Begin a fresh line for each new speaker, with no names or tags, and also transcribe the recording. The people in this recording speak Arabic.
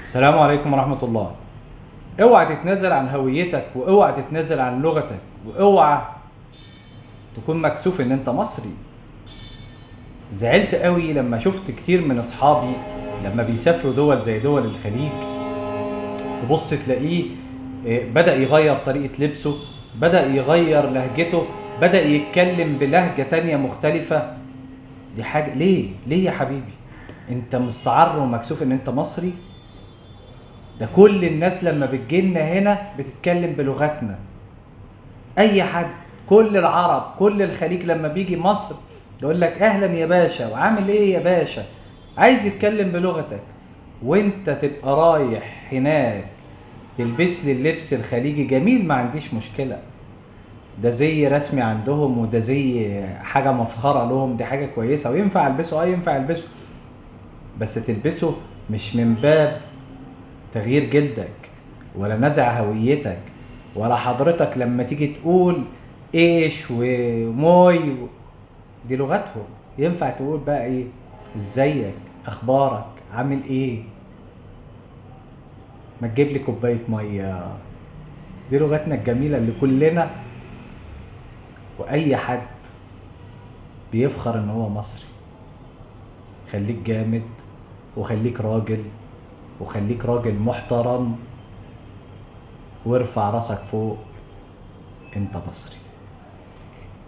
السلام عليكم ورحمة الله. اوعى تتنازل عن هويتك، واوعى تتنازل عن لغتك، واوعى تكون مكسوف ان انت مصري. زعلت قوي لما شفت كتير من اصحابي لما بيسافروا دول زي دول الخليج، تبص تلاقيه بدأ يغير طريقة لبسه، بدأ يغير لهجته، بدأ يتكلم بلهجة تانية مختلفة. دي حاجة ليه يا حبيبي؟ انت مستعر ومكسوف ان انت مصري؟ ده كل الناس لما بتجيلنا هنا بتتكلم بلغتنا. اي حد، كل العرب، كل الخليج لما بيجي مصر يقول لك اهلا يا باشا، وعامل ايه يا باشا، عايز يتكلم بلغتك. وانت تبقى رايح هناك تلبس لي اللبس الخليجي جميل، ما عنديش مشكلة، ده زي رسمي عندهم، وده زي حاجة مفخرة لهم، دي حاجة كويسة وينفع البسه، ينفع البسه، بس تلبسه مش من باب تغيير جلدك ولا نزع هويتك، ولا حضرتك لما تيجي تقول ايش وموي دي لغتهم. ينفع تقول بقى ايه؟ ازيك، اخبارك، عامل ايه، ما تجيب لي كوبايه ميه. دي لغتنا الجميله اللي كلنا واي حد بيفخر ان هو مصري. خليك جامد، وخليك راجل، وخليك راجل محترم، وارفع راسك فوق، انت مصري.